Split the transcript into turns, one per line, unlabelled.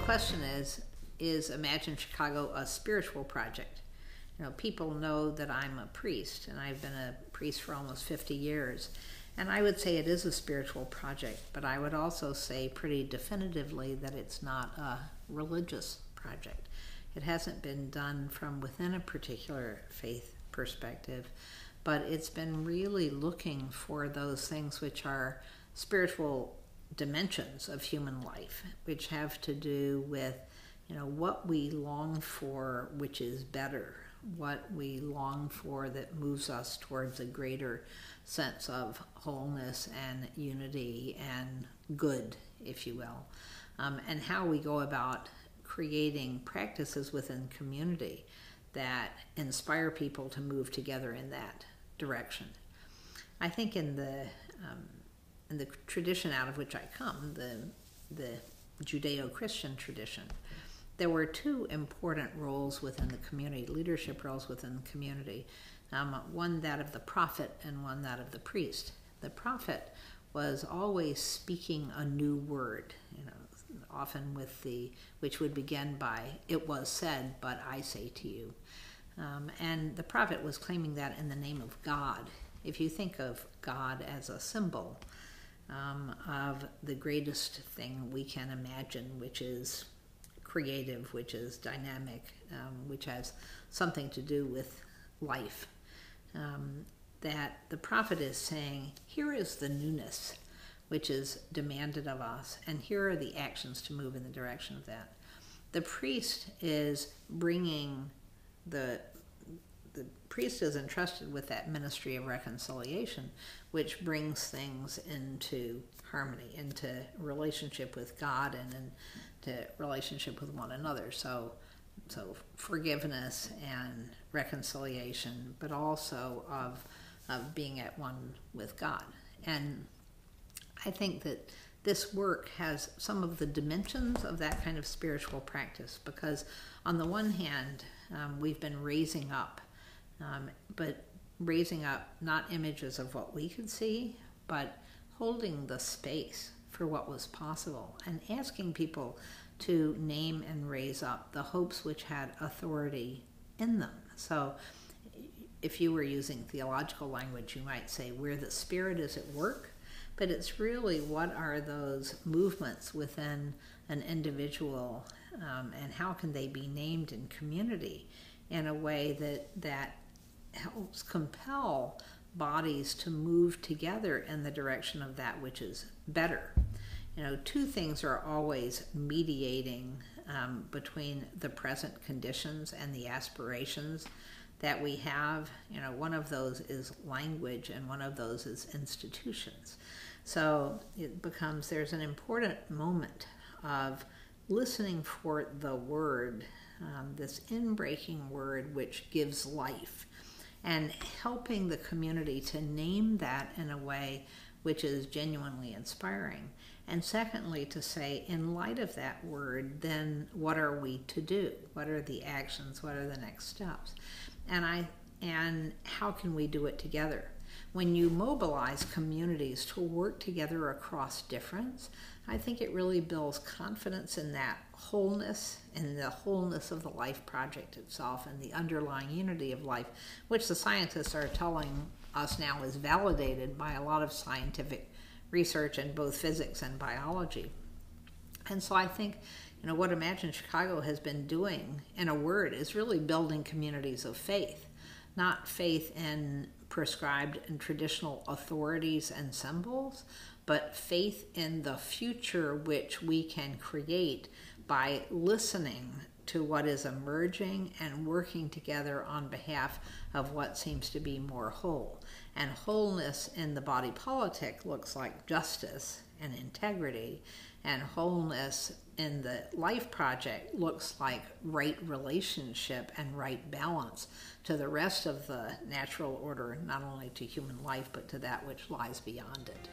question is Imagine Chicago a spiritual project? You know, people know that I'm a priest, and I've been a priest for almost 50 years. And I would say it is a spiritual project, but I would also say pretty definitively that it's not a religious project. It hasn't been done from within a particular faith perspective, but it's been really looking for those things which are spiritual dimensions of human life, which have to do with, you know, what we long for, which is better, what we long for that moves us towards a greater sense of wholeness and unity and good, if you will, and how we go about creating practices within community that inspire people to move together in that direction. I think in the tradition out of which I come, the Judeo-Christian tradition, there were two important roles within the community, leadership roles within the community. One that of the prophet and one that of the priest. The prophet was always speaking a new word, you know, often which would begin by, "It was said, but I say to you." And the prophet was claiming that in the name of God. If you think of God as a symbol of the greatest thing we can imagine, which is creative, which is dynamic, which has something to do with life, that the prophet is saying, here is the newness which is demanded of us, and here are the actions to move in the direction of that. The priest is bringing the priest is entrusted with that ministry of reconciliation, which brings things into harmony, into relationship with God and into relationship with one another. So forgiveness and reconciliation, but also of being at one with God. And I think that this work has some of the dimensions of that kind of spiritual practice, because on the one hand, we've been raising up, but raising up not images of what we could see, but holding the space for what was possible and asking people to name and raise up the hopes which had authority in them. So if you were using theological language, you might say where the Spirit is at work, but it's really what are those movements within an individual, and how can they be named in community in a way that helps compel bodies to move together in the direction of that which is better. You know, two things are always mediating between the present conditions and the aspirations that we have. You know, one of those is language and one of those is institutions. So it becomes, there's an important moment of listening for the word, this inbreaking word which gives life, and helping the community to name that in a way which is genuinely inspiring. And secondly, to say, in light of that word, then what are we to do? What are the actions? What are the next steps? And how can we do it together? When you mobilize communities to work together across difference, I think it really builds confidence in that wholeness and the wholeness of the life project itself and the underlying unity of life, which the scientists are telling us now is validated by a lot of scientific research in both physics and biology. And so I think, you know, what Imagine Chicago has been doing, in a word, is really building communities of faith, not faith in prescribed and traditional authorities and symbols, but faith in the future which we can create by listening to what is emerging and working together on behalf of what seems to be more whole. And wholeness in the body politic looks like justice and integrity, and wholeness in the life project looks like right relationship and right balance to the rest of the natural order, not only to human life, but to that which lies beyond it.